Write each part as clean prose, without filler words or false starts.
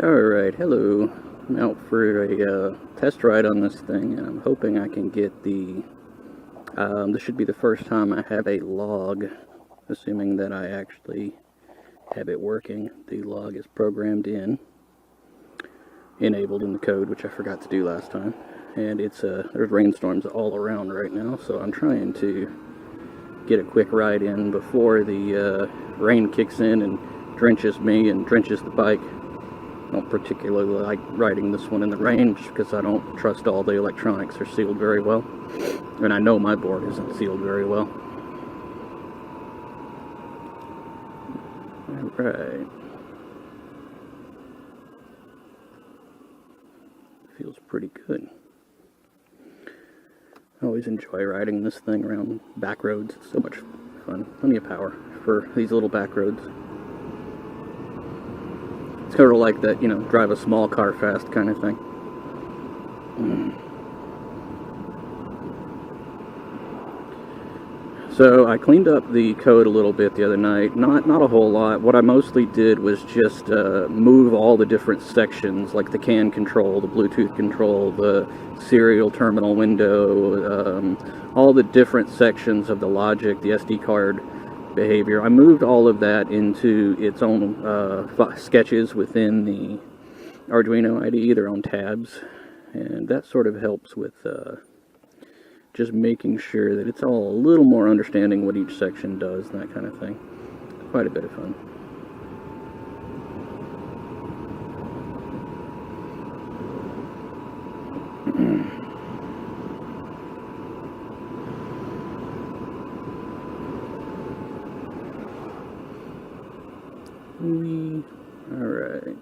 Alright, hello. I'm out for a test ride on this thing, and I'm hoping I can get the... this should be the first time I have a log, assuming that I actually have it working. The log is programmed in, enabled in the code, which I forgot to do last time. And there's rainstorms all around right now, so I'm trying to get a quick ride in before the rain kicks in and drenches me and drenches the bike. I don't particularly like riding this one in the rain just because I don't trust all the electronics are sealed very well. And I know my board isn't sealed very well. Alright. Feels pretty good. I always enjoy riding this thing around back roads. It's so much fun. Plenty of power for these little back roads. It's sort of like that, drive a small car fast kind of thing. So I cleaned up the code a little bit the other night. Not a whole lot. What I mostly did was just move all the different sections, like the CAN control, the Bluetooth control, the serial terminal window, all the different sections of the logic, the SD card behavior. I moved all of that into its own sketches within the Arduino IDE, their own tabs, and that sort of helps with just making sure that it's all a little more understanding what each section does and that kind of thing. Quite a bit of fun. Alright.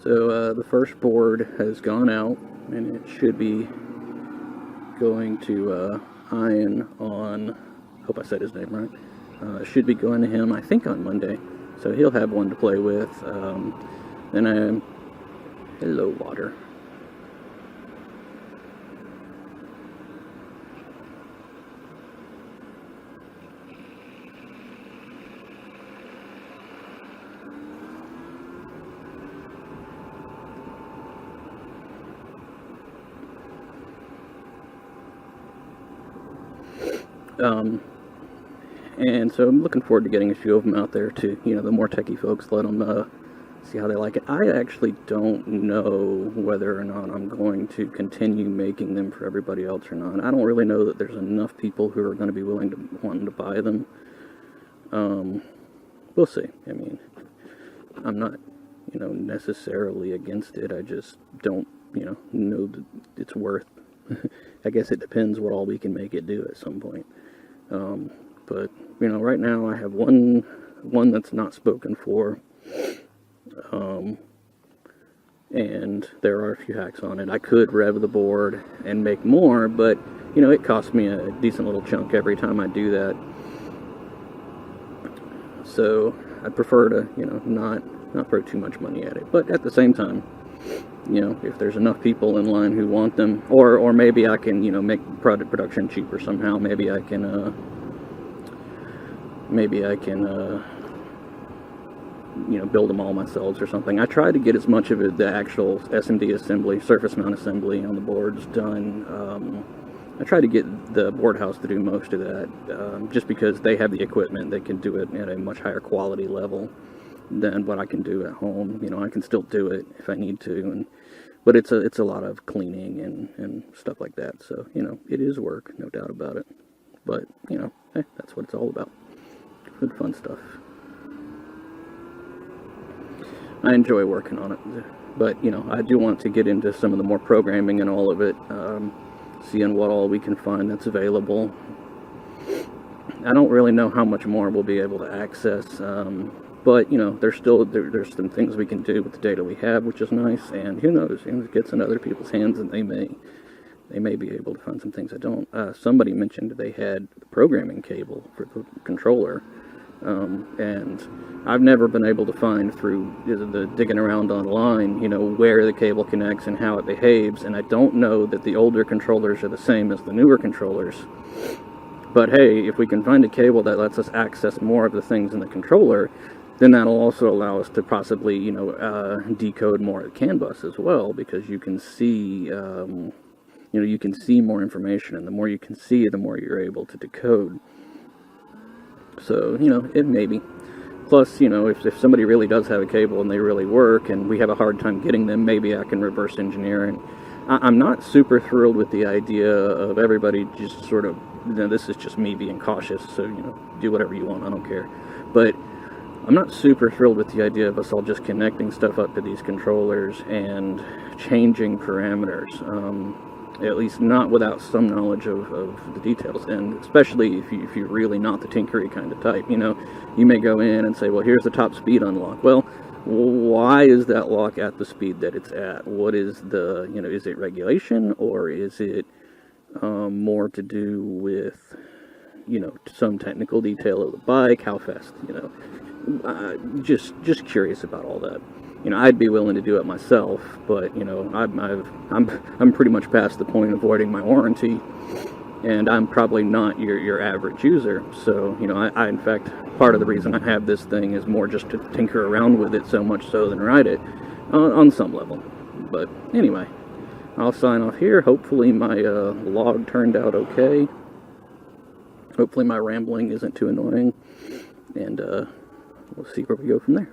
So the first board has gone out, and it should be going to Ian on, hope I said his name right, should be going to him, I think, on Monday. So he'll have one to play with. Then hello, water. And so I'm looking forward to getting a few of them out there to, the more techie folks, let them see how they like it. I actually don't know whether or not I'm going to continue making them for everybody else or not. I don't really know that there's enough people who are going to be wanting to buy them. We'll see. I mean, I'm not, necessarily against it. I just don't, know that it's worth. I guess it depends what all we can make it do at some point. But, right now I have one that's not spoken for, and there are a few hacks on it. I could rev the board and make more, but, it costs me a decent little chunk every time I do that. So I prefer to, not throw too much money at it. But at the same time, if there's enough people in line who want them, or maybe I can, make product production cheaper somehow. Maybe I can build them all myself or something. I try to get as much of the actual SMD assembly, surface mount assembly on the boards done. I try to get the board house to do most of that, just because they have the equipment. They can do it at a much higher quality level than what I can do at home. I can still do it if I need to, but it's a lot of cleaning and stuff like that. So, it is work, no doubt about it. But, that's what it's all about. Good fun stuff. I enjoy working on it, but, I do want to get into some of the more programming and all of it, seeing what all we can find that's available. I don't really know how much more we'll be able to access. But, you know, there's some things we can do with the data we have, which is nice, and who knows, you know, it gets in other people's hands, and they may be able to find some things I don't. Somebody mentioned they had the programming cable for the controller, and I've never been able to find through the digging around online, you know, where the cable connects and how it behaves, and I don't know that the older controllers are the same as the newer controllers. But hey, if we can find a cable that lets us access more of the things in the controller, then that'll also allow us to possibly, you know, decode more of the CAN bus as well, because you can see, you know, you can see more information, and the more you can see, the more you're able to decode. So, you know, it may be. Plus, you know, if somebody really does have a cable and they really work, and we have a hard time getting them, maybe I can reverse engineer. And I'm not super thrilled with the idea of everybody just sort of, you know, this is just me being cautious, so, you know, do whatever you want, I don't care. But I'm not super thrilled with the idea of us all just connecting stuff up to these controllers and changing parameters, at least not without some knowledge of the details, and especially if you're really not the tinkery kind of type. You know, you may go in and say, well, here's the top speed unlock. Well, why is that lock at the speed that it's at? What is the, you know, is it regulation, or is it more to do with, you know, some technical detail of the bike, how fast, you know, just curious about all that. You know, I'd be willing to do it myself, but, you know, I'm pretty much past the point of avoiding my warranty, and I'm probably not your average user. So, you know, I in fact, part of the reason I have this thing is more just to tinker around with it so much so than ride it on some level. But anyway, I'll sign off here. Hopefully my log turned out okay. Hopefully my rambling isn't too annoying, and we'll see where we go from there.